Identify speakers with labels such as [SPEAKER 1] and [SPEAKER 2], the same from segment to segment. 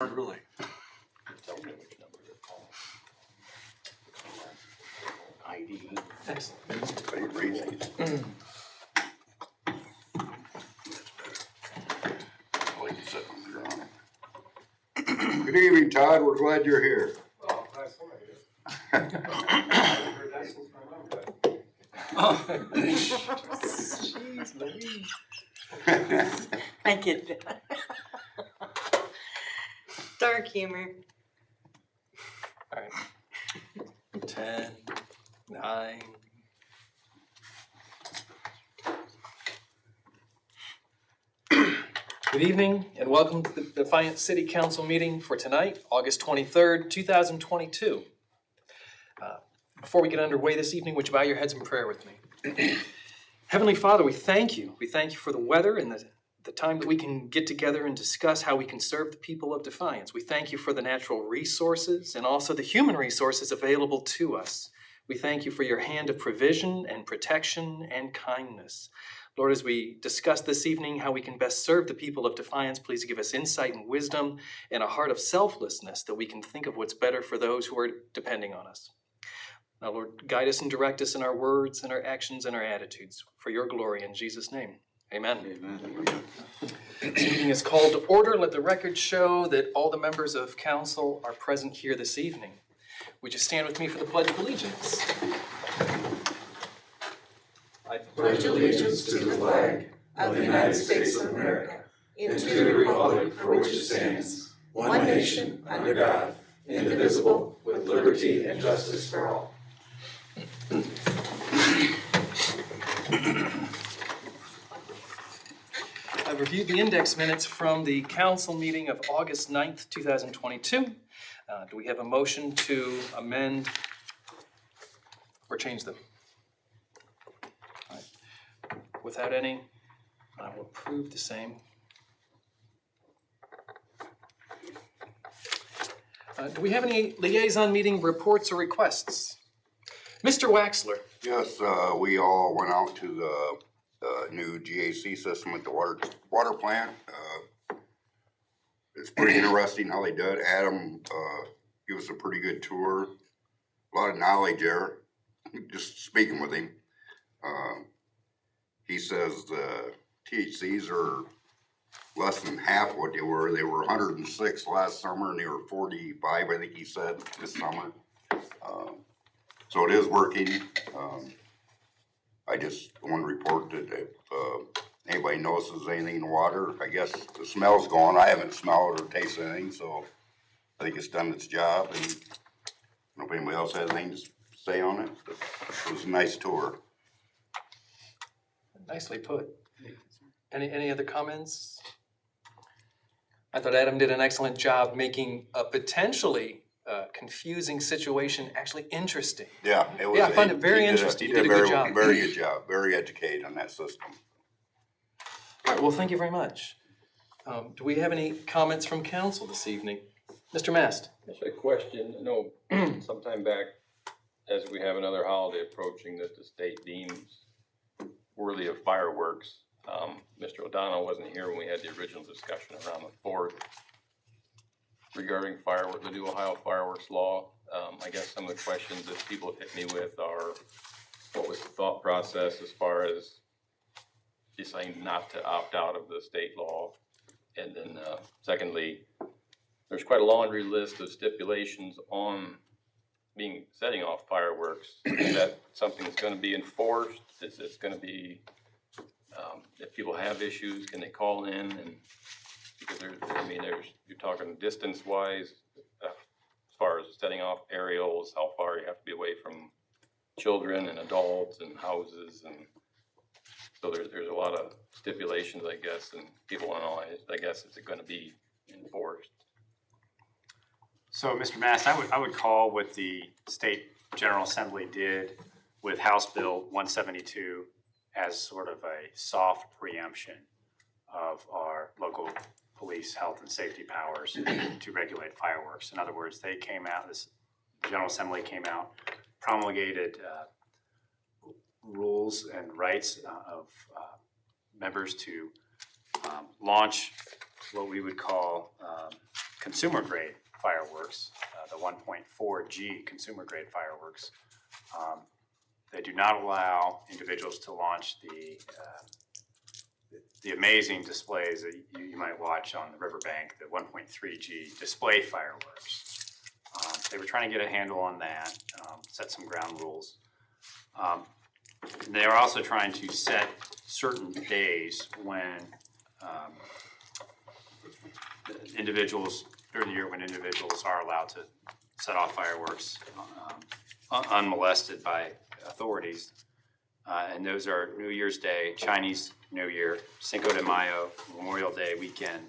[SPEAKER 1] Really?
[SPEAKER 2] Tell me which number to call. ID.
[SPEAKER 1] Excellent. Are you reading these? I like to sit on your arm. Good evening, Todd. We're glad you're here.
[SPEAKER 3] Oh, nice one, I guess. I haven't heard that since my mom died.
[SPEAKER 2] Jeez Louise.
[SPEAKER 4] I get that. Dark humor.
[SPEAKER 2] All right. 10, 9. Good evening and welcome to the Defiance City Council meeting for tonight, August 23rd, 2022. Before we get underway this evening, would you bow your heads in prayer with me? Heavenly Father, we thank you. We thank you for the weather and the time that we can get together and discuss how we can serve the people of Defiance. We thank you for the natural resources and also the human resources available to us. We thank you for your hand of provision and protection and kindness. Lord, as we discuss this evening how we can best serve the people of Defiance, please give us insight and wisdom and a heart of selflessness that we can think of what's better for those who are depending on us. Now, Lord, guide us and direct us in our words and our actions and our attitudes for your glory in Jesus' name. Amen.
[SPEAKER 1] Amen.
[SPEAKER 2] This meeting is called to order. Let the record show that all the members of council are present here this evening. Would you stand with me for the Pledge of Allegiance? I
[SPEAKER 5] pledge allegiance to the flag of the United States of America and to the republic for which it stands, one nation, under God, indivisible, with liberty and justice for all.
[SPEAKER 2] I've reviewed the index minutes from the council meeting of August 9th, 2022. Do we have a motion to amend or change them? All right. Without any, I will approve the same. Do we have any liaison meeting reports or requests? Mr. Waxler.
[SPEAKER 1] Yes, we all went out to the new GAC system at the water plant. It's pretty interesting how they do it. Adam gave us a pretty good tour. A lot of knowledge there. Just speaking with him, he says the THCs are less than half what they were. They were 106 last summer, and they were 45, I think he said, this summer. So it is working. I just want to report that if anybody notices anything in the water, I guess the smell's gone. I haven't smelled or tasted anything, so I think it's done its job. And I don't know if anybody else has anything to say on it, but it was a nice tour.
[SPEAKER 2] Nicely put. Any other comments? I thought Adam did an excellent job making a potentially confusing situation actually interesting.
[SPEAKER 1] Yeah, it was.
[SPEAKER 2] Yeah, I find it very interesting.
[SPEAKER 1] He did a
[SPEAKER 2] good job.
[SPEAKER 1] Very good job. Very educated on that system.
[SPEAKER 2] All right, well, thank you very much. Do we have any comments from council this evening? Mr. Mast.
[SPEAKER 3] Just a question. No, sometime back, as we have another holiday approaching that the state deems worthy of fireworks. Mr. O'Donnell wasn't here when we had the original discussion around the 4th regarding fireworks, the new Ohio fireworks law. I guess some of the questions that people have hit me with are, what was the thought process as far as deciding not to opt out of the state law? And then secondly, there's quite a laundry list of stipulations on setting off fireworks. Is that something that's going to be enforced? Is it going to be, if people have issues, can they call in? And because you're talking distance wise, as far as setting off aerials, how far you have to be away from children and adults and houses, and so there's a lot of stipulations, I guess, and people want to know, I guess, is it going to be enforced?
[SPEAKER 6] So, Mr. Mast, I would call what the State General Assembly did with House Bill 172 as sort of a soft preemption of our local police health and safety powers to regulate fireworks. In other words, they came out, this General Assembly came out, promulgated rules and rights of members to launch what we would call consumer grade fireworks, the 1.4G consumer grade fireworks. They do not allow individuals to launch the amazing displays that you might watch on the riverbank, the 1.3G display fireworks. They were trying to get a handle on that, set some ground rules. They were also trying to set certain days when individuals, during the year when individuals are allowed to set off fireworks unmolested by authorities. And those are New Year's Day, Chinese New Year, Cinco de Mayo, Memorial Day weekend,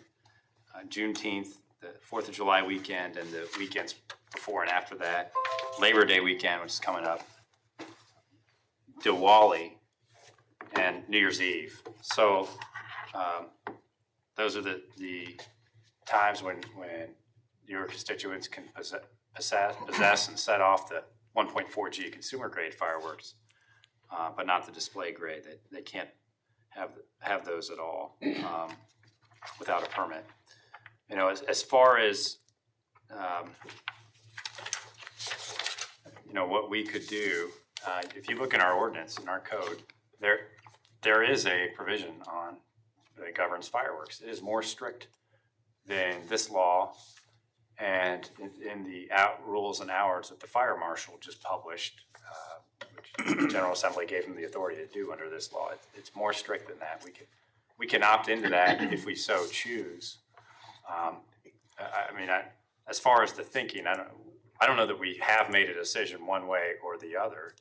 [SPEAKER 6] Juneteenth, the 4th of July weekend, and the weekends before and after that, Labor Day weekend, which is coming up, Diwali, and New Year's Eve. So those are the times when your constituents can possess and set off the 1.4G consumer grade fireworks, but not the display grade. They can't have those at all without a permit. You know, as far as you know, what we could do, if you look in our ordinance, in our code, there is a provision on that governs fireworks. It is more strict than this law and in the rules and hours that the fire marshal just published, which the General Assembly gave him the authority to do under this law. It's more strict than that. We can opt into that if we so choose. I mean, as far as the thinking, I don't know that we have made a decision one way or the other.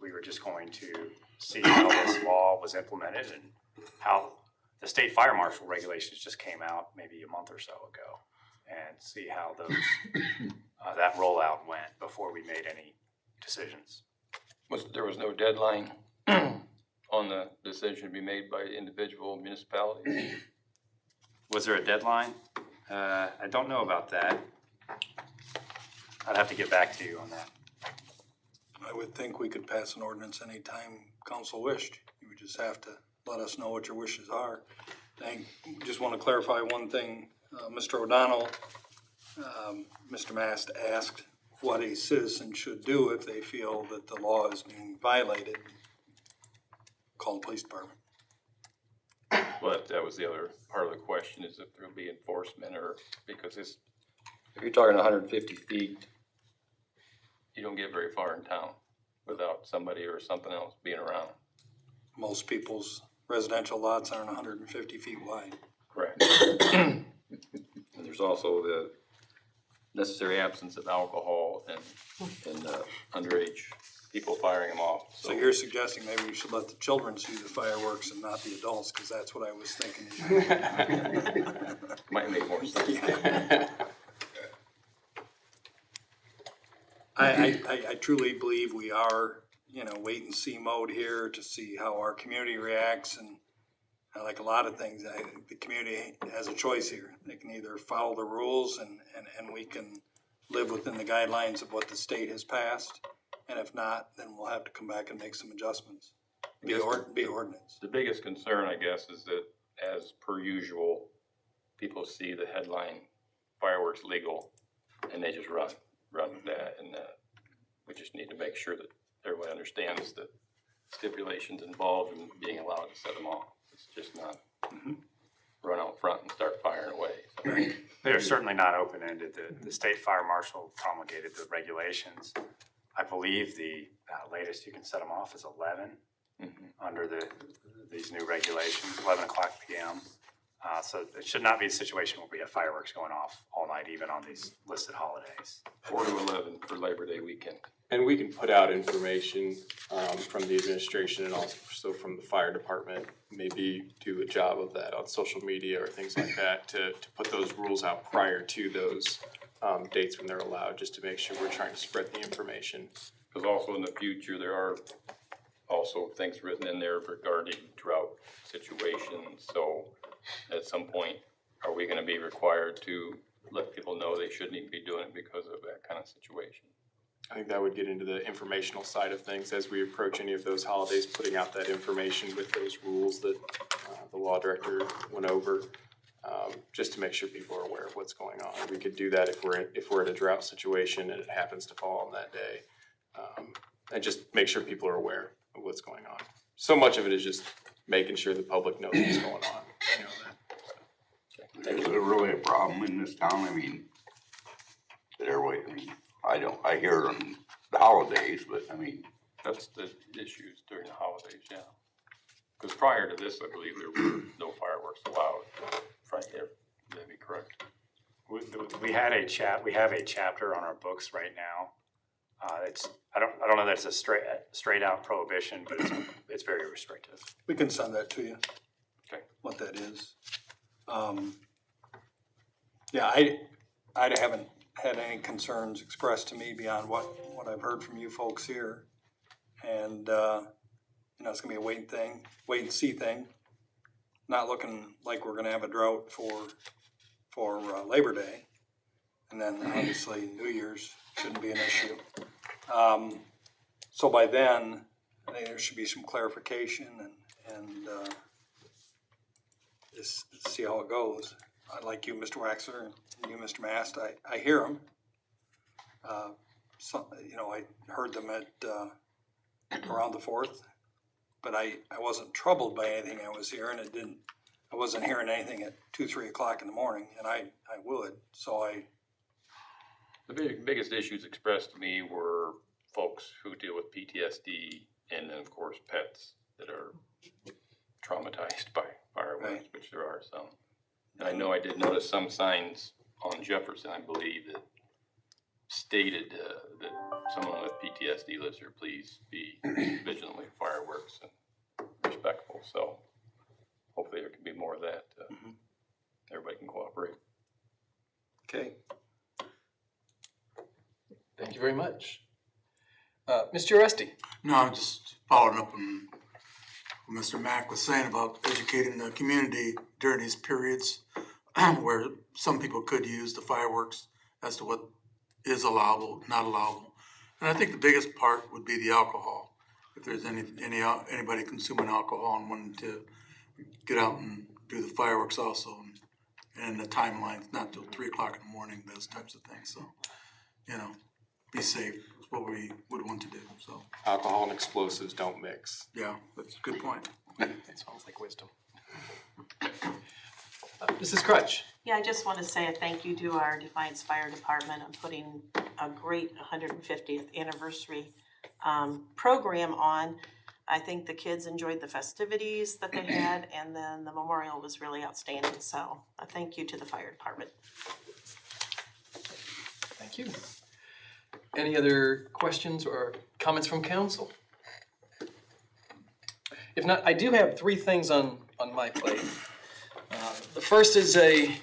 [SPEAKER 6] We were just going to see how this law was implemented and how the state fire marshal regulations just came out maybe a month or so ago, and see how those that rollout went before we made any decisions.
[SPEAKER 3] There was no deadline on the decision to be made by individual municipalities?
[SPEAKER 6] Was there a deadline? I don't know about that. I'd have to get back to you on that.
[SPEAKER 5] I would think we could pass an ordinance anytime council wished. You would just have to let us know what your wishes are. I just want to clarify one thing. Mr. O'Donnell, Mr. Mast asked what a citizen should do if they feel that the law is being violated. Call the police department.
[SPEAKER 3] But that was the other part of the question, is if there'll be enforcement, or because if you're talking 150 feet, you don't get very far in town without somebody or something else being around.
[SPEAKER 5] Most people's residential lots aren't 150 feet wide.
[SPEAKER 3] Correct. And there's also the necessary absence of alcohol and underage people firing them off.
[SPEAKER 5] So you're suggesting maybe we should let the children see the fireworks and not the adults, because that's what I was thinking.
[SPEAKER 3] Might make more sense.
[SPEAKER 5] I truly believe we are, wait and see mode here to see how our community reacts, and like a lot of things, the community has a choice here. They can either follow the rules and we can live within the guidelines of what the state has passed, and if not, then we'll have to come back and make some adjustments. Be ordinance.
[SPEAKER 3] The biggest concern, I guess, is that as per usual, people see the headline fireworks legal and they just run with that, and we just need to make sure that everyone understands the stipulations involved in being allowed to set them off. It's just not run out front and start firing away. So.
[SPEAKER 6] They're certainly not open-ended. The state fire marshal promulgated the regulations. I believe the latest you can set them off is 11 under these new regulations, 11 o'clock p.m. So it should not be a situation where we have fireworks going off all night, even on these listed holidays.
[SPEAKER 3] 4 to 11 for Labor Day weekend.
[SPEAKER 7] And we can put out information from the administration and also from the fire department, maybe do a job of that on social media or things like that to put those rules out prior to those dates when they're allowed, just to make sure we're trying to spread the information.
[SPEAKER 3] Because also in the future, there are also things written in there regarding drought situations. So at some point, are we going to be required to let people know they shouldn't even be doing it because of that kind of situation?
[SPEAKER 7] I think that would get into the informational side of things as we approach any of those holidays, putting out that information with those rules that the law director went over. just to make sure people are aware of what's going on. We could do that if we're in a drought situation and it happens to fall on that day. And just make sure people are aware of what's going on. So much of it is just making sure the public knows what's going on, you know,
[SPEAKER 1] Is it really a problem in this town? I mean, that everybody, I mean, I hear it on the holidays, but I mean,
[SPEAKER 3] That's the issues during the holidays, yeah. Because prior to this, I believe there were no fireworks allowed. Frank, that'd be correct.
[SPEAKER 6] We have a chapter on our books right now. I don't know that it's a straight out prohibition, but it's very restrictive.
[SPEAKER 5] We can send that to you.
[SPEAKER 3] Okay.
[SPEAKER 5] What that is. Yeah, I haven't had any concerns expressed to me beyond what I've heard from you folks here. And, you know, it's gonna be a wait and see thing. Not looking like we're gonna have a drought for Labor Day. And then obviously New Year's shouldn't be an issue. So by then, I think there should be some clarification and just see how it goes. I like you, Mr. Waxer, and you, Mr. Mast. I hear them. You know, I heard them at around the 4th, but I wasn't troubled by anything I was hearing. I wasn't hearing anything at 2, 3 o'clock in the morning, and I would. So
[SPEAKER 3] The biggest issues expressed to me were folks who deal with PTSD and then, of course, pets that are traumatized by fireworks,
[SPEAKER 5] Right.
[SPEAKER 3] which there are some. And I know I did notice some signs on Jefferson, I believe, that stated that someone with PTSD lives here, please be vigilant with fireworks and respectful. So hopefully there can be more of that. Everybody can cooperate.
[SPEAKER 5] okay.
[SPEAKER 2] Thank you very much. Mr. Rusty?
[SPEAKER 8] No, I'm just following up on what Mr. Mack was saying about educating the community during these periods where some people could use the fireworks as to what is allowable, not allowable. And I think the biggest part would be the alcohol. If there's anybody consuming alcohol and wanting to get out and do the fireworks also, and the timelines, not till 3 o'clock in the morning, those types of things. So, you know, be safe is what we would want to do. So,
[SPEAKER 7] alcohol and explosives don't mix.
[SPEAKER 8] yeah, that's a good point.
[SPEAKER 2] That sounds like wisdom. Mrs. Crutch?
[SPEAKER 9] Yeah, I just want to say a thank you to our Defiance Fire Department on putting a great 150th anniversary program on. I think the kids enjoyed the festivities that they had, and then the memorial was really outstanding. So a thank you to the fire department.
[SPEAKER 2] Thank you. Any other questions or comments from council? If not, I do have 3 things on my plate. The first is a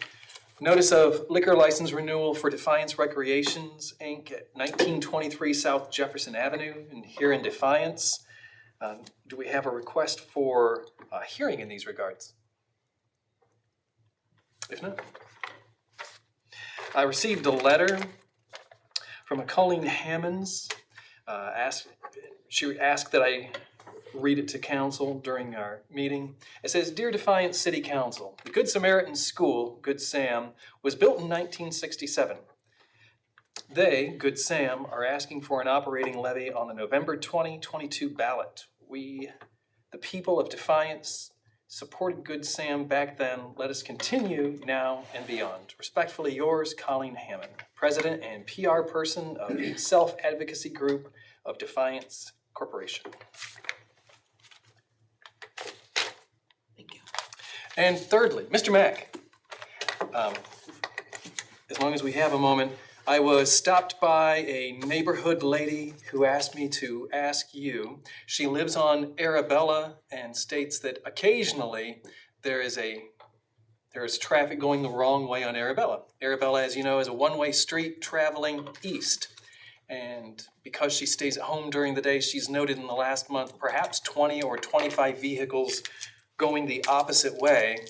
[SPEAKER 2] notice of liquor license renewal for Defiance Recreations, Inc. at 1923 South Jefferson Avenue here in Defiance. Do we have a request for a hearing in these regards? If not, I received a letter from a Colleen Hammonds. She asked that I read it to council during our meeting. It says, Dear Defiance City Council, the Good Samaritan School, Good Sam, was built in 1967. They, Good Sam, are asking for an operating levy on the November 2022 ballot. We, the people of Defiance, supported Good Sam back then. Let us continue now and beyond. Respectfully yours, Colleen Hammond, President and PR person of the Self-Advocacy Group of Defiance Corporation.
[SPEAKER 9] Thank you.
[SPEAKER 2] And thirdly, Mr. Mack, as long as we have a moment, I was stopped by a neighborhood lady who asked me to ask you. She lives on Arabella and states that occasionally there is traffic going the wrong way on Arabella. Arabella, as you know, is a one-way street traveling east. And because she stays at home during the day, she's noted in the last month perhaps 20 or 25 vehicles going the opposite way.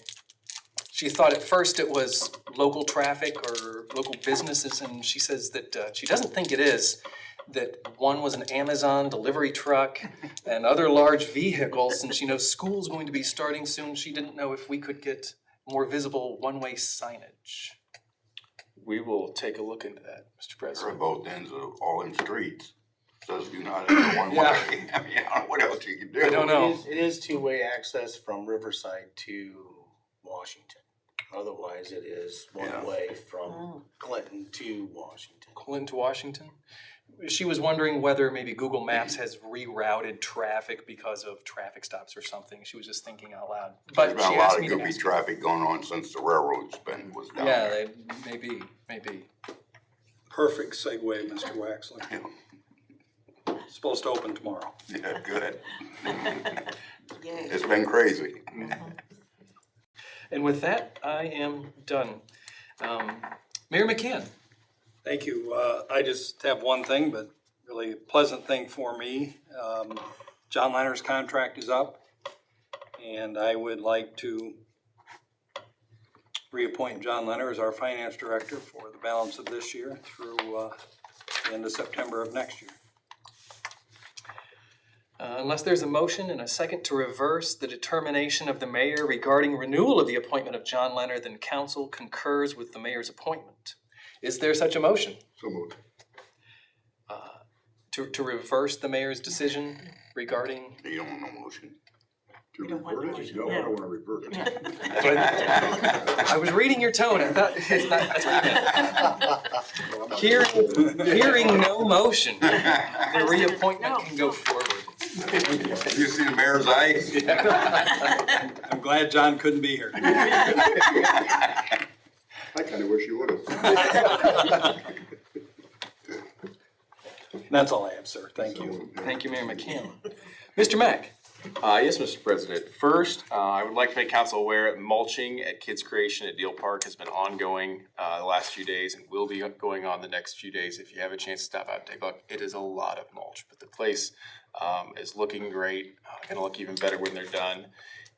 [SPEAKER 2] She thought at first it was local traffic or local businesses, and she says that she doesn't think it is, that one was an Amazon delivery truck and other large vehicles, and she knows school's going to be starting soon. She didn't know if we could get more visible one-way signage.
[SPEAKER 7] We will take a look into that, Mr.
[SPEAKER 1] They're
[SPEAKER 7] President.
[SPEAKER 1] at both ends of all them streets. Says do not enter one way. I mean, I don't know what else you can do.
[SPEAKER 2] I don't know.
[SPEAKER 5] It is two-way access from Riverside to Washington. Otherwise, it is
[SPEAKER 1] Yeah.
[SPEAKER 5] one way from Clinton to Washington.
[SPEAKER 2] Clinton to Washington. She was wondering whether maybe Google Maps has rerouted traffic because of traffic stops or something. She was just thinking out loud.
[SPEAKER 1] There's
[SPEAKER 2] But
[SPEAKER 1] been
[SPEAKER 2] she
[SPEAKER 1] a lot
[SPEAKER 2] asked
[SPEAKER 1] of
[SPEAKER 2] me to
[SPEAKER 1] goofy
[SPEAKER 2] ask.
[SPEAKER 1] traffic going on since the railroad's was down
[SPEAKER 2] Yeah,
[SPEAKER 1] there.
[SPEAKER 2] maybe.
[SPEAKER 10] Perfect segue, Mr. Waxley. Supposed to open tomorrow.
[SPEAKER 1] Yeah, good.
[SPEAKER 9] Yay.
[SPEAKER 1] It's been crazy.
[SPEAKER 2] And with that, I am done. Mayor McCann.
[SPEAKER 10] Thank you. I just have one thing, but really a pleasant thing for me. John Leonard's contract is up, and I would like to reappoint John Leonard as our finance director for the balance of this year through the end of September of next year.
[SPEAKER 2] Unless there's a motion and a second to reverse the determination of the mayor regarding renewal of the appointment of John Leonard, then council concurs with the mayor's appointment. Is there such a motion?
[SPEAKER 1] So moved.
[SPEAKER 2] To reverse the mayor's decision regarding?
[SPEAKER 1] You don't want no motion. To
[SPEAKER 9] You don't want
[SPEAKER 1] revert it?
[SPEAKER 9] motion,
[SPEAKER 1] No, I
[SPEAKER 9] yeah.
[SPEAKER 1] don't wanna revert it.
[SPEAKER 2] I was reading your tone, I thought, it's not, that's what you meant. Hearing no motion, the reappointment can go forward.
[SPEAKER 1] You see the mayor's eyes?
[SPEAKER 10] I'm glad John couldn't be here.
[SPEAKER 1] I kinda wish you would've.
[SPEAKER 10] That's all I have, sir. Thank you.
[SPEAKER 2] Thank you, Mayor McCann. Mr. Mack.
[SPEAKER 7] Yes, Mr. President. First, I would like to make council aware that mulching at Kids Creation at Deal Park has been ongoing the last few days and will be going on the next few days. If you have a chance to stop out and take a look, it is a lot of mulch, but the place is looking great, gonna look even better when they're done.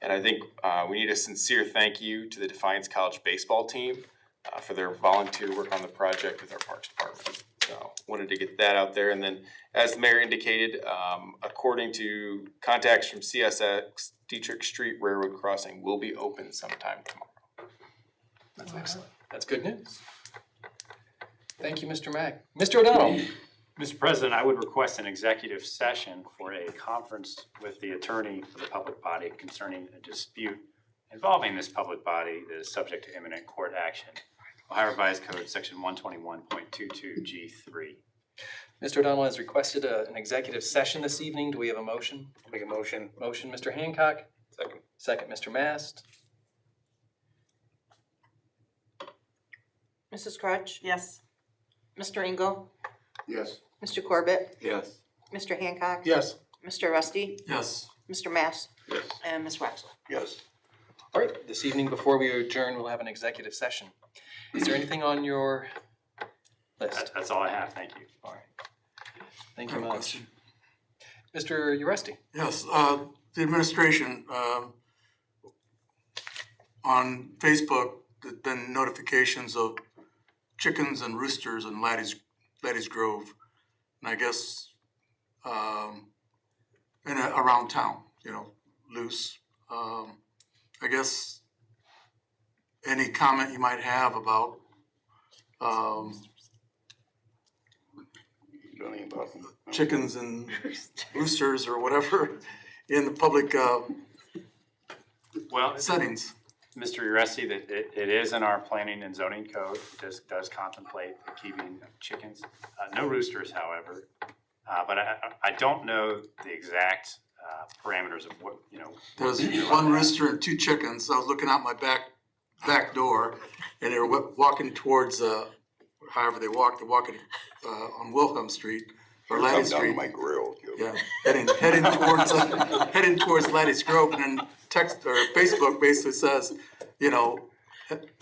[SPEAKER 7] And I think we need a sincere thank you to the Defiance College baseball team for their volunteer work on the project with our Parks Department. So wanted to get that out there. And then, as the mayor indicated, according to contacts from CSX, Dietrich Street Railroad Crossing will be open sometime tomorrow.
[SPEAKER 2] That's excellent. That's good news. Thank you, Mr. Mack. Mr. O'Donnell.
[SPEAKER 6] Mr. President, I would request an executive session for a conference with the attorney for the public body concerning a dispute involving this public body that is subject to imminent court action. Ohio Revised Code, section 121.22 G3.
[SPEAKER 2] Mr. O'Donnell has requested an executive session this evening. Do we have a motion?
[SPEAKER 5] Make a motion.
[SPEAKER 2] Motion, Mr. Hancock.
[SPEAKER 7] Second.
[SPEAKER 2] Second, Mr. Mast.
[SPEAKER 11] Mrs. Crutch?
[SPEAKER 9] Yes.
[SPEAKER 11] Mr. Engel?
[SPEAKER 1] Yes.
[SPEAKER 11] Mr. Corbett?
[SPEAKER 1] Yes.
[SPEAKER 11] Mr. Hancock?
[SPEAKER 8] Yes.
[SPEAKER 11] Mr. Rusty?
[SPEAKER 8] Yes.
[SPEAKER 11] Mr. Mass?
[SPEAKER 1] Yes.
[SPEAKER 11] And Ms. Waxler?
[SPEAKER 1] Yes.
[SPEAKER 2] All right, this evening before we adjourn, we'll have an executive session. Is there anything on your list?
[SPEAKER 6] That's all I have, thank you.
[SPEAKER 2] All right. Thank
[SPEAKER 8] I
[SPEAKER 2] you
[SPEAKER 8] have a
[SPEAKER 2] much.
[SPEAKER 8] question.
[SPEAKER 2] Mr. Uresti.
[SPEAKER 8] Yes, the administration, on Facebook, there's been notifications of chickens and roosters in Laddie's Grove. And I guess, around town, loose. I guess, any comment you might have about, chickens and roosters or whatever in the public,
[SPEAKER 6] Well,
[SPEAKER 8] settings?
[SPEAKER 6] Mr. Uresti, that it is in our planning and zoning code, it does contemplate the keeping of chickens. No roosters, however, but I don't know the exact parameters of what,
[SPEAKER 8] There's one rooster and two chickens. I was looking out my back door, and they were walking towards, however they're walking on Wilhelm Street or Laddie
[SPEAKER 1] Come down to
[SPEAKER 8] Street.
[SPEAKER 1] my grill.
[SPEAKER 8] Yeah, heading towards Laddie's Grove, and then text or Facebook basically says,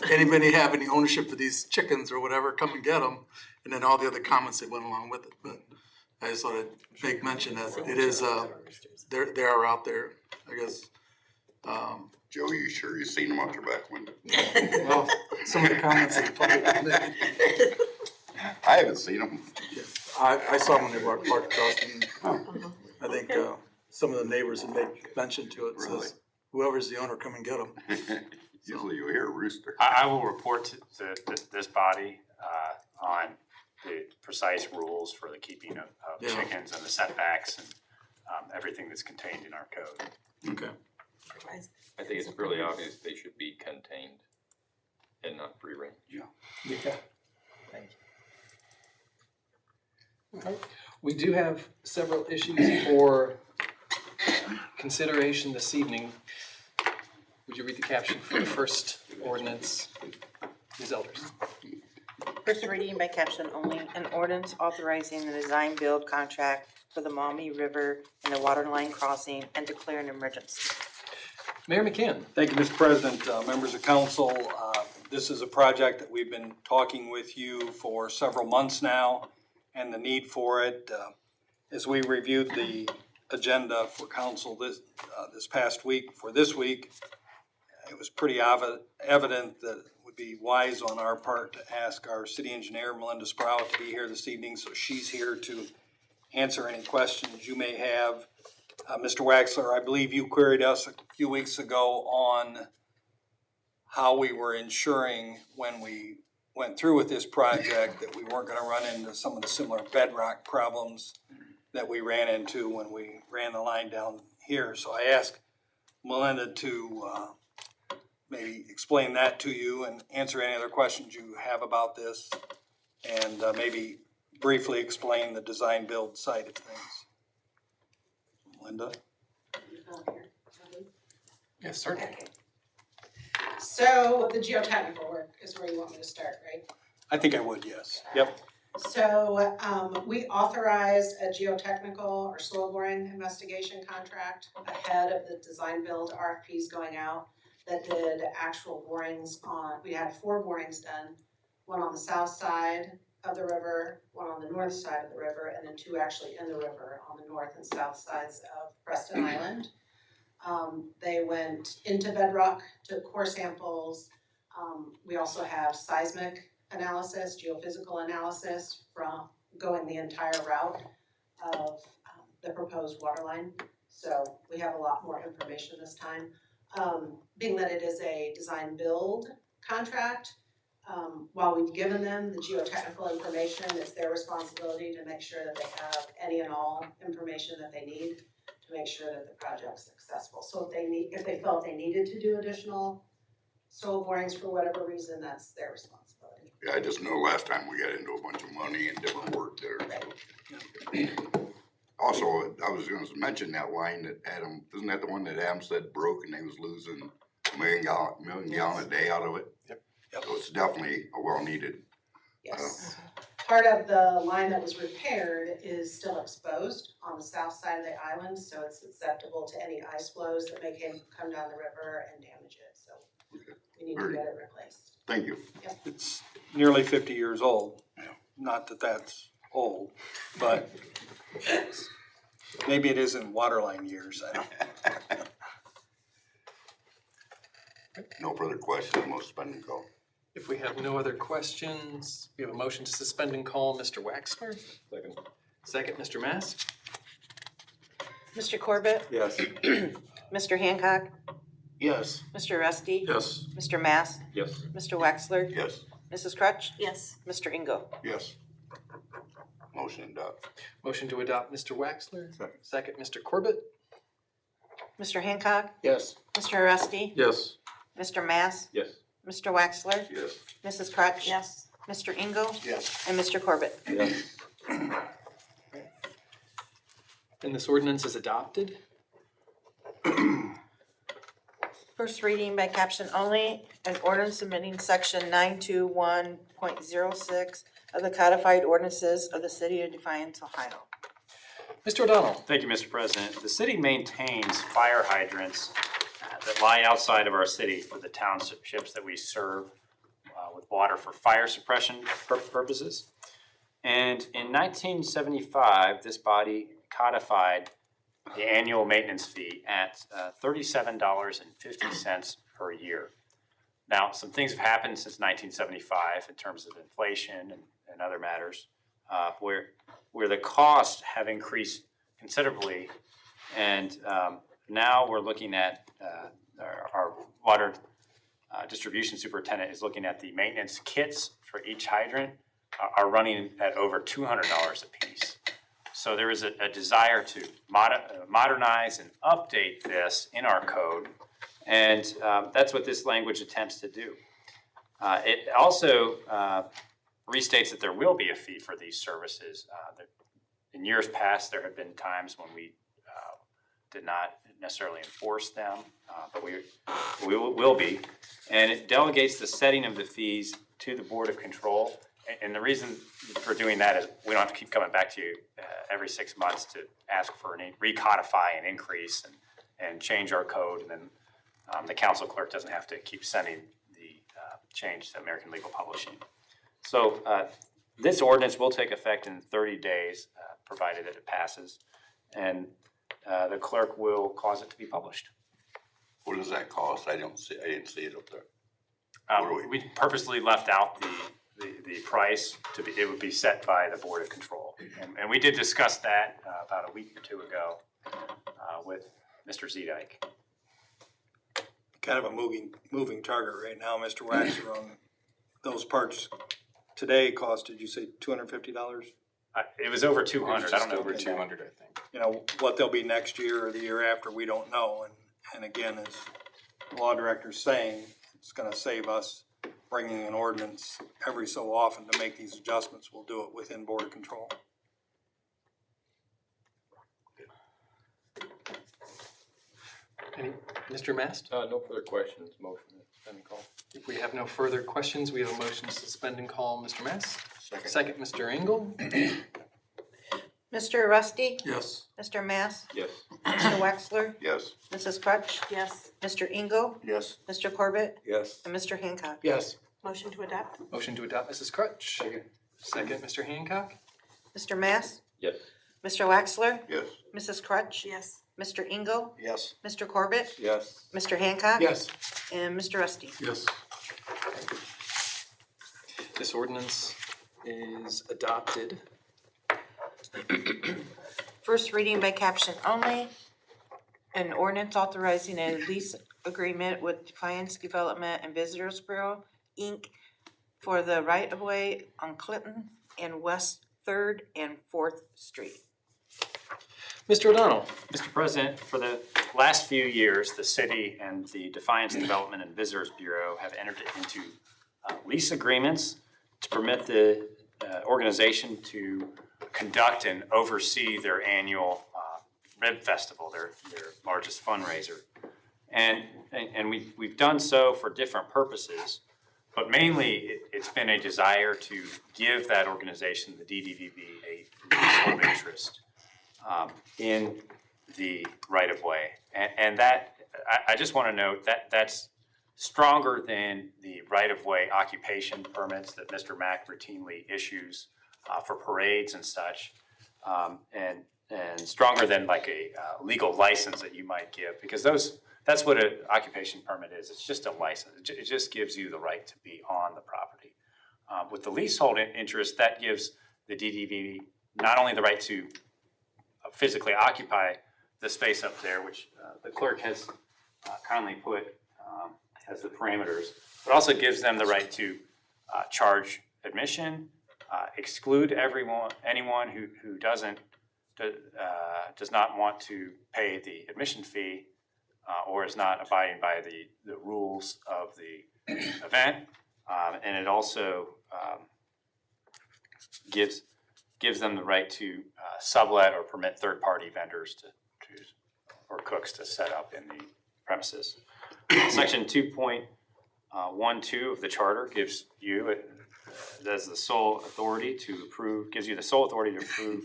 [SPEAKER 8] anybody have any ownership of these chickens or whatever, come and get them. And then all the other comments that went along with it. But I just thought I'd make mention that it is, they are out there, I guess.
[SPEAKER 1] Joe, you sure you seen them out your back window?
[SPEAKER 8] Well, some of the comments in the public,
[SPEAKER 1] I haven't seen them.
[SPEAKER 8] I saw them when they walked across, and I think some of the neighbors had made mention to it.
[SPEAKER 1] Really?
[SPEAKER 8] Says, whoever's the owner, come and get them.
[SPEAKER 1] Usually you hear a rooster.
[SPEAKER 6] I will report to this body on the precise rules for the keeping of
[SPEAKER 8] Yeah.
[SPEAKER 6] chickens and the setbacks and everything that's contained in our code.
[SPEAKER 8] Okay.
[SPEAKER 3] I think it's fairly obvious they should be contained and not free range.
[SPEAKER 2] Yeah. Thank you. All right. We do have several issues for consideration this evening. Would you read the caption for the first ordinance, Ms. Elders?
[SPEAKER 11] First reading by caption only, an ordinance authorizing the design build contract for the Maumee River and the waterline crossing and declare an emergency.
[SPEAKER 2] Mayor McCann.
[SPEAKER 10] Thank you, Mr. President, members of council. This is a project that we've been talking with you for several months now, and the need for it. As we reviewed the agenda for council this past week, for this week, it was pretty evident that it would be wise on our part to ask our city engineer, Melinda Sprout, to be here this evening, so she's here to answer any questions you may have. Mr. Waxler, I believe you queried us a few weeks ago on how we were ensuring when we went through with this project that we weren't gonna run into some of the similar bedrock problems that we ran into when we ran the line down here. So I asked Melinda to maybe explain that to you and answer any other questions you have about this, and maybe briefly explain the design build side of things. Linda?
[SPEAKER 2] Yes, sir.
[SPEAKER 12] Okay. So the geotechnical work is where you want me to start, right?
[SPEAKER 10] I think I would, yes. Yep.
[SPEAKER 12] So, we authorized a geotechnical or soil boring investigation contract ahead of the design build RFPs going out that did actual borings we had 4 borings done, one on the south side of the river, one on the north side of the river, and then 2 actually in the river on the north and south sides of Preston Island. They went into bedrock, took core samples. We also have seismic analysis, geophysical analysis from going the entire route of the proposed water line. So we have a lot more information this time. Being that it is a design build contract, while we've given them the geotechnical information, it's their responsibility to make sure that they have any and all information that they need to make sure that the project's successful. So if they felt they needed to do additional soil borings for whatever reason, that's their responsibility.
[SPEAKER 1] Yeah, I just know last time we got into a bunch of money and different work there. Also, I was gonna mention that line that Adam, isn't that the one that Adam said broke and they was losing a million gallon a day out of it?
[SPEAKER 10] Yep.
[SPEAKER 1] So it's definitely a well needed.
[SPEAKER 12] Yes. Part of the line that was repaired is still exposed on the south side of the island, so it's susceptible to any ice flows that may come down the river and damage it, so we need to get it replaced.
[SPEAKER 1] Thank you.
[SPEAKER 12] Yep.
[SPEAKER 10] It's nearly 50 years old. Not that that's old, but maybe it is in waterline years. I don't.
[SPEAKER 1] No further questions, we'll suspend and call.
[SPEAKER 2] If we have no other questions, we have a motion to suspend and call Mr. Waxler.
[SPEAKER 3] Second.
[SPEAKER 2] Second, Mr. Mass.
[SPEAKER 11] Mr. Corbett?
[SPEAKER 10] Yes.
[SPEAKER 11] Mr. Hancock?
[SPEAKER 8] Yes.
[SPEAKER 11] Mr. Rusty?
[SPEAKER 8] Yes.
[SPEAKER 11] Mr. Mass?
[SPEAKER 3] Yes.
[SPEAKER 11] Mr. Wexler?
[SPEAKER 1] Yes.
[SPEAKER 11] Mrs. Crutch?
[SPEAKER 9] Yes.
[SPEAKER 11] Mr. Ingo?
[SPEAKER 1] Yes. Motion adopted.
[SPEAKER 2] Motion to adopt Mr. Waxler. Second, Mr. Corbett.
[SPEAKER 11] Mr. Hancock?
[SPEAKER 8] Yes.
[SPEAKER 11] Mr. Rusty?
[SPEAKER 8] Yes.
[SPEAKER 11] Mr. Mass?
[SPEAKER 3] Yes.
[SPEAKER 11] Mr. Wexler?
[SPEAKER 1] Yes.
[SPEAKER 11] Mrs. Crutch?
[SPEAKER 9] Yes.
[SPEAKER 11] Mr. Ingo?
[SPEAKER 8] Yes.
[SPEAKER 11] And Mr. Corbett?
[SPEAKER 3] Yes.
[SPEAKER 2] And this ordinance is adopted.
[SPEAKER 11] First reading by caption only, an ordinance amending section 921.06 of the codified ordinances of the city of Defiance, Ohio.
[SPEAKER 2] Mr. O'Donnell.
[SPEAKER 6] Thank you, Mr. President. The city maintains fire hydrants that lie outside of our city for the townships that we serve with water for fire suppression purposes. And in 1975, this body codified the annual maintenance fee at $37.50 per year. Now, some things have happened since 1975 in terms of inflation and other matters, where the costs have increased considerably, and now we're looking at our water distribution superintendent is looking at the maintenance kits for each hydrant are running at over $200 a piece. So there is a desire to modernize and update this in our code, and that's what this language attempts to do. It also restates that there will be a fee for these services. In years past, there have been times when we did not necessarily enforce them, but we will be. And it delegates the setting of the fees to the Board of Control. And the reason for doing that is we don't have to keep coming back to you every 6 months to ask for recodify an increase and change our code. And then the council clerk doesn't have to keep sending the change to American Legal Publishing. So this ordinance will take effect in 30 days, provided that it passes. And the clerk will cause it to be published.
[SPEAKER 1] What does that cost? I didn't see it up there.
[SPEAKER 6] We purposely left out the price it would be set by the Board of Control. And we did discuss that about a week or two ago with Mr. Zedike.
[SPEAKER 10] Kind of a moving target right now, Mr. Waxer, on those parts today cost, did you say $250?
[SPEAKER 6] It was over 200. I don't know.
[SPEAKER 7] Over 200, I think.
[SPEAKER 10] You know, what they'll be next year or the year after, we don't know. And again, as the law director's saying, it's gonna save us bringing an ordinance every so often to make these adjustments. We'll do it within Board of Control.
[SPEAKER 2] Mr. Mast?
[SPEAKER 3] No further questions, motion to suspend and call.
[SPEAKER 2] If we have no further questions, we have a motion to suspend and call Mr. Mast. Second, Mr. Engel.
[SPEAKER 11] Mr. Rusty?
[SPEAKER 8] Yes.
[SPEAKER 11] Mr. Mass?
[SPEAKER 3] Yes.
[SPEAKER 11] Mr. Wexler?
[SPEAKER 1] Yes.
[SPEAKER 11] Mrs. Crutch?
[SPEAKER 9] Yes.
[SPEAKER 11] Mr. Engel?
[SPEAKER 8] Yes.
[SPEAKER 11] Mr. Corbett?
[SPEAKER 3] Yes.
[SPEAKER 11] And Mr. Hancock?
[SPEAKER 8] Yes.
[SPEAKER 9] Motion to adopt?
[SPEAKER 2] Motion to adopt, Mrs. Crutch. Second, Mr. Hancock.
[SPEAKER 11] Mr. Mass?
[SPEAKER 3] Yes.
[SPEAKER 11] Mr. Wexler?
[SPEAKER 1] Yes.
[SPEAKER 11] Mrs. Crutch?
[SPEAKER 9] Yes.
[SPEAKER 11] Mr. Engel?
[SPEAKER 8] Yes.
[SPEAKER 11] Mr. Corbett?
[SPEAKER 3] Yes.
[SPEAKER 11] Mr. Hancock?
[SPEAKER 8] Yes.
[SPEAKER 11] And Mr. Rusty?
[SPEAKER 8] Yes.
[SPEAKER 2] This ordinance is adopted.
[SPEAKER 11] First reading by caption only. An ordinance authorizing a lease agreement with Defiance Development and Visitors Bureau, Inc. for the right-of-way on Clinton and West 3rd and 4th Street.
[SPEAKER 2] Mr. O'Donnell.
[SPEAKER 6] Mr. President, for the last few years, the city and the Defiance Development and Visitors Bureau have entered into lease agreements to permit the organization to conduct and oversee their annual Rib Festival, their largest fundraiser. And we've done so for different purposes, but mainly it's been a desire to give that organization, the DDVB, a leasehold interest in the right-of-way. And that, I just want to note that that's stronger than the right-of-way occupation permits that Mr. Mack routinely issues for parades and such, and stronger than like a legal license that you might give, because that's what an occupation permit is. It's just a license. It just gives you the right to be on the property. With the leasehold interest, that gives the DDV not only the right to physically occupy the space up there, which the clerk has kindly put as the parameters, but also gives them the right to charge admission, exclude anyone who does not want to pay the admission fee or is not abiding by the rules of the event, and it also gives them the right to sublet or permit third-party vendors or cooks to set up in the premises. Section 2.12 of the charter gives you gives you the sole authority to approve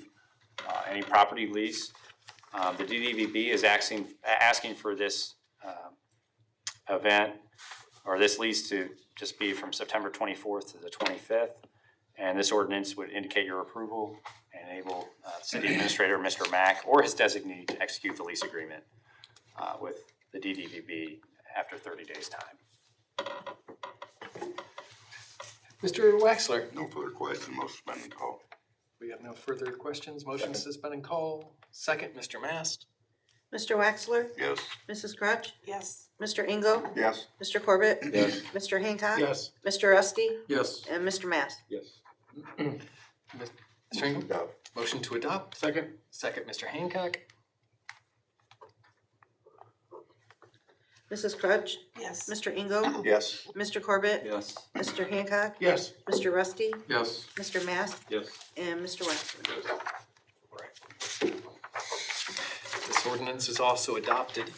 [SPEAKER 6] any property lease. The DDVB is asking for this event or this lease to just be from September 24th to the 25th. And this ordinance would indicate your approval and enable City Administrator Mr. Mack or his designee to execute the lease agreement with the DDVB after 30 days' time.
[SPEAKER 2] Mr. Waxler.
[SPEAKER 1] No further question, motion suspend and call.
[SPEAKER 2] We have no further questions. Motion to suspend and call. Second, Mr. Mast.
[SPEAKER 11] Mr. Waxler?
[SPEAKER 1] Yes.
[SPEAKER 11] Mrs. Crutch?
[SPEAKER 9] Yes.
[SPEAKER 11] Mr. Engel?
[SPEAKER 1] Yes.
[SPEAKER 11] Mr. Corbett?
[SPEAKER 3] Yes.
[SPEAKER 11] Mr. Hancock?
[SPEAKER 8] Yes.
[SPEAKER 11] Mr. Rusty?
[SPEAKER 8] Yes.
[SPEAKER 11] And Mr. Mass?
[SPEAKER 3] Yes.
[SPEAKER 2] Mr. Engel? Motion to adopt?
[SPEAKER 10] Second.
[SPEAKER 2] Second, Mr. Hancock?
[SPEAKER 11] Mrs. Crutch?
[SPEAKER 9] Yes.
[SPEAKER 11] Mr. Engel?
[SPEAKER 1] Yes.
[SPEAKER 11] Mr. Corbett?
[SPEAKER 3] Yes.
[SPEAKER 11] Mr. Hancock?
[SPEAKER 8] Yes.
[SPEAKER 11] Mr. Rusty?
[SPEAKER 8] Yes.
[SPEAKER 11] Mr. Mass?
[SPEAKER 3] Yes.
[SPEAKER 11] And Mr. Waxler?
[SPEAKER 2] This ordinance is also adopted.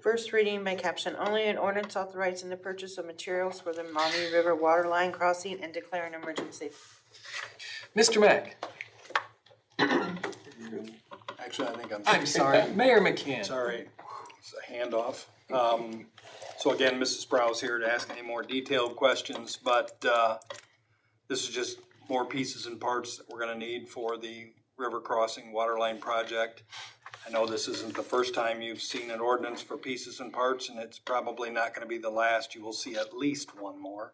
[SPEAKER 11] First reading by caption only, an ordinance authorizing the purchase of materials for the Maumee River water line crossing and declaring an emergency.
[SPEAKER 2] Mr. Mack?
[SPEAKER 10] Actually, I think
[SPEAKER 2] I'm sorry, Mayor McCann.
[SPEAKER 10] Sorry, it's a handoff. So again, Mrs. Sprouse here to ask any more detailed questions, but this is just more pieces and parts that we're gonna need for the river crossing water line project. I know this isn't the first time you've seen an ordinance for pieces and parts, and it's probably not gonna be the last. You will see at least one more.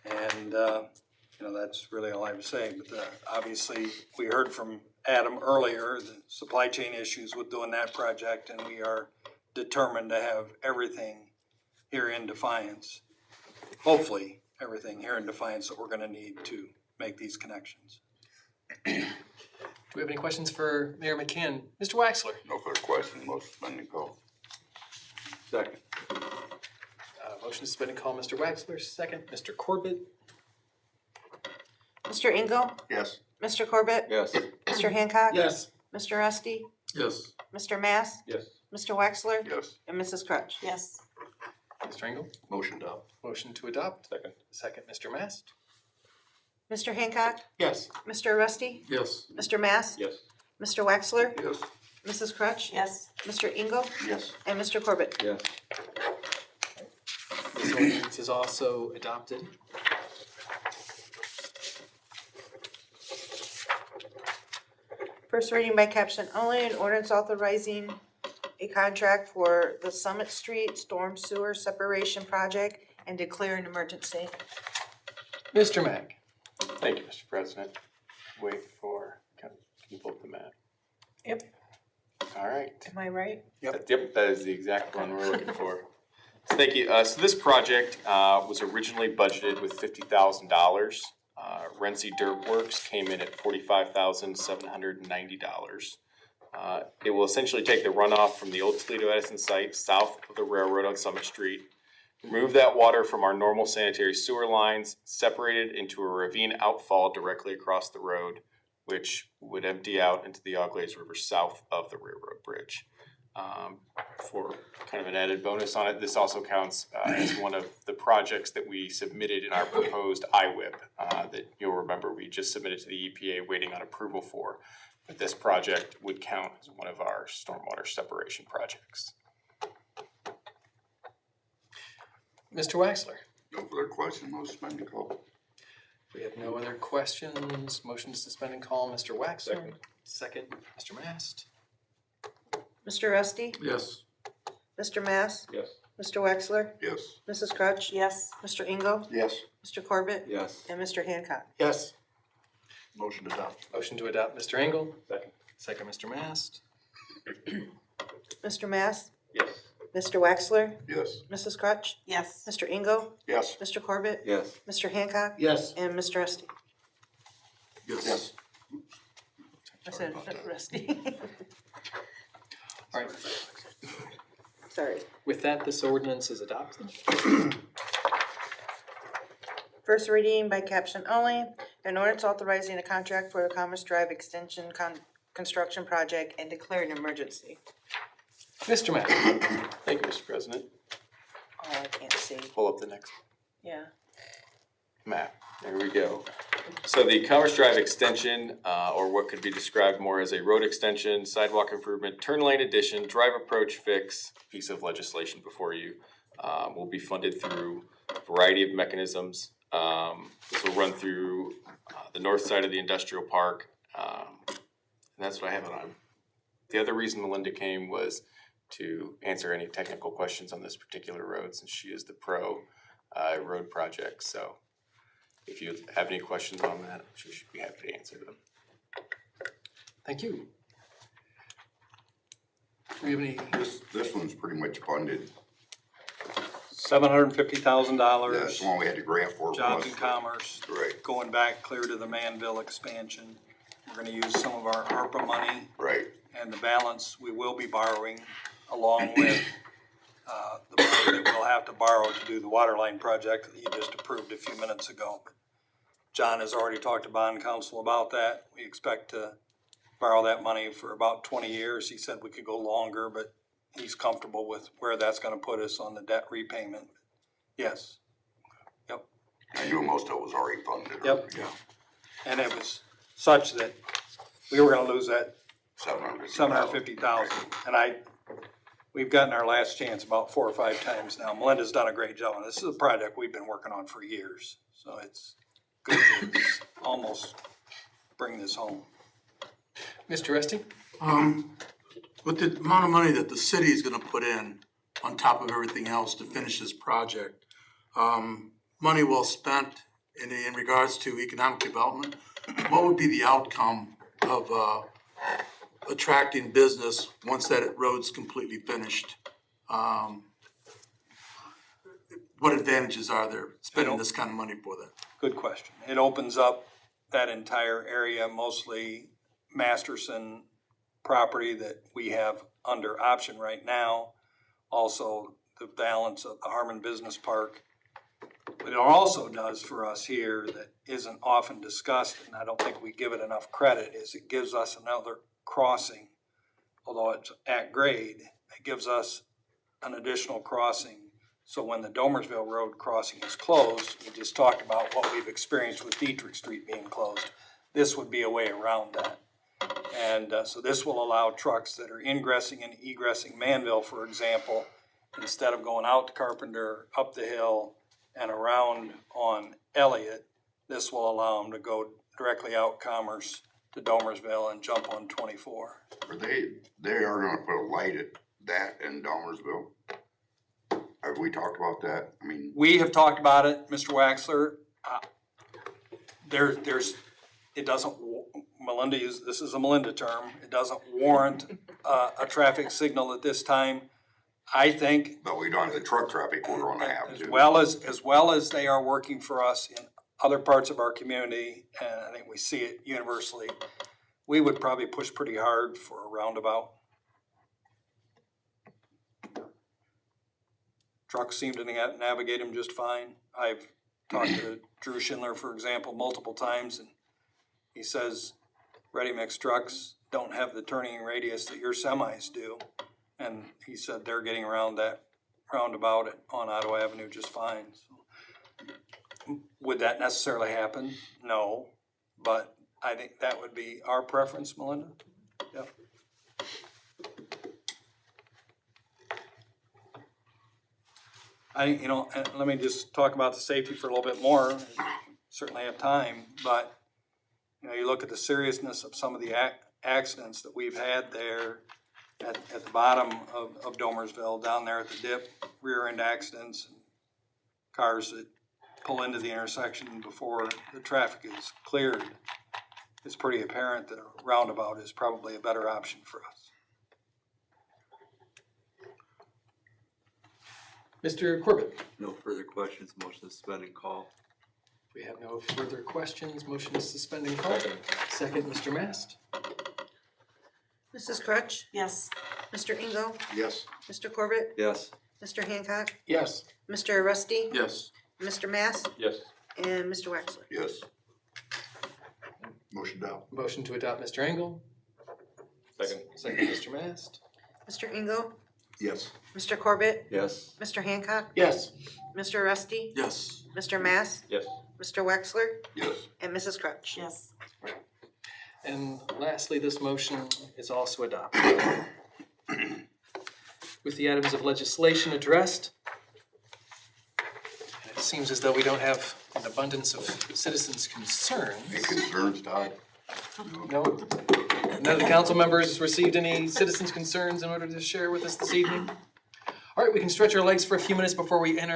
[SPEAKER 10] And, that's really all I have to say, but obviously, we heard from Adam earlier, the supply chain issues with doing that project, and we are determined to have everything here in Defiance, hopefully, everything here in Defiance that we're gonna need to make these connections.
[SPEAKER 2] Do we have any questions for Mayor McCann? Mr. Waxler?
[SPEAKER 1] No further question, motion suspend and call.
[SPEAKER 3] Second.
[SPEAKER 2] Motion to suspend and call, Mr. Waxler. Second, Mr. Corbett?
[SPEAKER 11] Mr. Engel?
[SPEAKER 1] Yes.
[SPEAKER 11] Mr. Corbett?
[SPEAKER 3] Yes.
[SPEAKER 11] Mr. Hancock?
[SPEAKER 10] Yes.
[SPEAKER 11] Mr. Rusty?
[SPEAKER 8] Yes.
[SPEAKER 11] Mr. Mass?
[SPEAKER 3] Yes.
[SPEAKER 11] Mr. Waxler?
[SPEAKER 1] Yes.
[SPEAKER 11] And Mrs. Crutch?
[SPEAKER 9] Yes.
[SPEAKER 2] Mr. Engel?
[SPEAKER 1] Motion to adopt.
[SPEAKER 2] Motion to adopt.
[SPEAKER 3] Second.
[SPEAKER 2] Second, Mr. Mast?
[SPEAKER 11] Mr. Hancock?
[SPEAKER 8] Yes.
[SPEAKER 11] Mr. Rusty?
[SPEAKER 8] Yes.
[SPEAKER 11] Mr. Mass?
[SPEAKER 3] Yes.
[SPEAKER 11] Mr. Waxler?
[SPEAKER 1] Yes.
[SPEAKER 11] Mrs. Crutch?
[SPEAKER 9] Yes.
[SPEAKER 11] Mr. Engel?
[SPEAKER 1] Yes.
[SPEAKER 11] And Mr. Corbett?
[SPEAKER 3] Yes.
[SPEAKER 2] This ordinance is also adopted.
[SPEAKER 11] First reading by caption only, an ordinance authorizing a contract for the Summit Street Storm Sewer Separation Project and declare an emergency.
[SPEAKER 2] Mr. Mack?
[SPEAKER 7] Thank you, Mr. President. Wait for, can you pull up the map?
[SPEAKER 11] Yep.
[SPEAKER 7] All right.
[SPEAKER 11] Am I right?
[SPEAKER 7] Yep, that is the exact one we're looking for. So thank you. So this project was originally budgeted with $50,000. Renzi Dirt Works came in at $45,790. It will essentially take the runoff from the old Toledo Edison site south of the railroad on Summit Street, remove that water from our normal sanitary sewer lines, separate it into a ravine outfall directly across the road, which would empty out into the Auglaize River south of the railroad bridge. For kind of an added bonus on it, this also counts as one of the projects that we submitted in our proposed IWIP that you'll remember we just submitted to the EPA waiting on approval for. But this project would count as one of our stormwater separation projects.
[SPEAKER 2] Mr. Waxler?
[SPEAKER 1] No further question, motion suspend and call.
[SPEAKER 2] We have no other questions. Motion to suspend and call, Mr. Waxler.
[SPEAKER 3] Second.
[SPEAKER 2] Second, Mr. Mast?
[SPEAKER 11] Mr. Rusty?
[SPEAKER 8] Yes.
[SPEAKER 11] Mr. Mass?
[SPEAKER 3] Yes.
[SPEAKER 11] Mr. Waxler?
[SPEAKER 1] Yes.
[SPEAKER 11] Mrs. Crutch?
[SPEAKER 9] Yes.
[SPEAKER 11] Mr. Engel?
[SPEAKER 1] Yes.
[SPEAKER 11] Mr. Corbett?
[SPEAKER 3] Yes.
[SPEAKER 11] And Mr. Hancock?
[SPEAKER 8] Yes.
[SPEAKER 1] Motion to adopt.
[SPEAKER 2] Motion to adopt, Mr. Engel.
[SPEAKER 3] Second.
[SPEAKER 2] Second, Mr. Mast?
[SPEAKER 11] Mr. Mass?
[SPEAKER 3] Yes.
[SPEAKER 11] Mr. Waxler?
[SPEAKER 1] Yes.
[SPEAKER 11] Mrs. Crutch?
[SPEAKER 9] Yes.
[SPEAKER 11] Mr. Engel?
[SPEAKER 1] Yes.
[SPEAKER 11] Mr. Corbett?
[SPEAKER 3] Yes.
[SPEAKER 11] Mr. Hancock?
[SPEAKER 8] Yes.
[SPEAKER 11] And Mr. Rusty?
[SPEAKER 1] Yes.
[SPEAKER 11] I said Rusty.
[SPEAKER 2] All right.
[SPEAKER 11] Sorry.
[SPEAKER 2] With that, this ordinance is adopted.
[SPEAKER 11] First reading by caption only, an ordinance authorizing a contract for the Commerce Drive Extension construction project and declare an emergency.
[SPEAKER 2] Mr. Mack?
[SPEAKER 7] Thank you, Mr. President.
[SPEAKER 11] Oh, I can't see.
[SPEAKER 7] Pull up the next
[SPEAKER 11] Yeah.
[SPEAKER 7] map. There we go. So the Commerce Drive extension, or what could be described more as a road extension, sidewalk improvement, turn lane addition, drive approach fix, piece of legislation before you, will be funded through a variety of mechanisms. This will run through the north side of the industrial park, and that's what I have it on. The other reason Melinda came was to answer any technical questions on this particular road, since she is the pro road project. So if you have any questions on that, she should be happy to answer them.
[SPEAKER 2] Thank you. Do we have any?
[SPEAKER 1] This one's pretty much funded.
[SPEAKER 10] $750,000.
[SPEAKER 1] That's the one we had the grant for.
[SPEAKER 10] Jobs and Commerce.
[SPEAKER 1] Right,
[SPEAKER 10] Going back clear to the Manville expansion. We're gonna use some of our ARPA money,
[SPEAKER 1] right.
[SPEAKER 10] and the balance we will be borrowing along with the money that we'll have to borrow to do the water line project that you just approved a few minutes ago. John has already talked to bond counsel about that. We expect to borrow that money for about 20 years. He said we could go longer, but he's comfortable with where that's gonna put us on the debt repayment. Yes. Yep.
[SPEAKER 1] I knew most of it was already funded.
[SPEAKER 10] Yep. And it was such that we were gonna lose that $750,000. And we've gotten our last chance about 4 or 5 times now. Melinda's done a great job on this. This is a project we've been working on for years. So it's good to almost bring this home.
[SPEAKER 2] Mr. Resty?
[SPEAKER 8] With the amount of money that the city is gonna put in on top of everything else to finish this project, money well spent in regards to economic development, what would be the outcome of, attracting business once that road's completely finished? What advantages are there spending this kind of money for that?
[SPEAKER 10] Good question. It opens up that entire area, mostly Masterson property that we have under option right now. Also, the balance of the Harmon Business Park. What it also does for us here that isn't often discussed, and I don't think we give it enough credit, is it gives us another crossing. Although it's at grade, it gives us an additional crossing. So when the Domersville Road crossing is closed, we just talked about what we've experienced with Dietrich Street being closed. This would be a way around that. And so this will allow trucks that are ingressing and egressing Manville, for example, instead of going out to Carpenter, up the hill, and around on Elliott, this will allow them to go directly out Commerce to Domersville and jump on 24.
[SPEAKER 1] They are gonna put a light at that in Domersville. Have we talked about that? I mean,
[SPEAKER 10] We have talked about it, Mr. Waxler. It doesn't, this is a Melinda term, it doesn't warrant a traffic signal at this time. I think,
[SPEAKER 1] but we don't have the truck traffic we're gonna have
[SPEAKER 10] as
[SPEAKER 1] to.
[SPEAKER 10] well as they are working for us in other parts of our community, and I think we see it universally, we would probably push pretty hard for a roundabout. Trucks seem to navigate them just fine. I've talked to Drew Schindler, for example, multiple times, and he says ready-mix trucks don't have the turning radius that your semis do. And he said they're getting around that roundabout on Ottawa Avenue just fine. So, would that necessarily happen? No, but I think that would be our preference, Melinda. Yep. And let me just talk about the safety for a little bit more. Certainly have time, but you look at the seriousness of some of the accidents that we've had there at the bottom of Domersville, down there at the dip, rear end accidents, cars that pull into the intersection before the traffic is cleared. It's pretty apparent that a roundabout is probably a better option for us.
[SPEAKER 2] Mr. Corbett?
[SPEAKER 5] No further questions, motion to suspend and call.
[SPEAKER 2] We have no further questions. Motion is suspend and call. Second, Mr. Mast.
[SPEAKER 11] Mrs. Crutch?
[SPEAKER 9] Yes.
[SPEAKER 11] Mr. Engel?
[SPEAKER 1] Yes.
[SPEAKER 11] Mr. Corbett?
[SPEAKER 5] Yes.
[SPEAKER 11] Mr. Hancock?
[SPEAKER 2] Yes.
[SPEAKER 11] Mr. Rusty?
[SPEAKER 8] Yes.
[SPEAKER 11] Mr. Mass?
[SPEAKER 3] Yes.
[SPEAKER 11] And Mr. Wexler?
[SPEAKER 1] Yes. Motion down.
[SPEAKER 2] Motion to adopt, Mr. Engel.
[SPEAKER 3] Second.
[SPEAKER 2] Second, Mr. Mast.
[SPEAKER 11] Mr. Engel?
[SPEAKER 1] Yes.
[SPEAKER 11] Mr. Corbett?
[SPEAKER 5] Yes.
[SPEAKER 11] Mr. Hancock?
[SPEAKER 2] Yes.
[SPEAKER 11] Mr. Rusty?
[SPEAKER 8] Yes.
[SPEAKER 11] Mr. Mass?
[SPEAKER 3] Yes.
[SPEAKER 11] Mr. Wexler?
[SPEAKER 1] Yes.
[SPEAKER 11] And Mrs. Crutch?
[SPEAKER 9] Yes.
[SPEAKER 2] And lastly, this motion is also adopted. With the items of legislation addressed, and it seems as though we don't have an abundance of citizens' concerns.
[SPEAKER 1] Any concerns, Todd?
[SPEAKER 2] No? None of the council members received any citizens' concerns in order to share with us this evening? All right, we can stretch our legs for a few minutes before we enter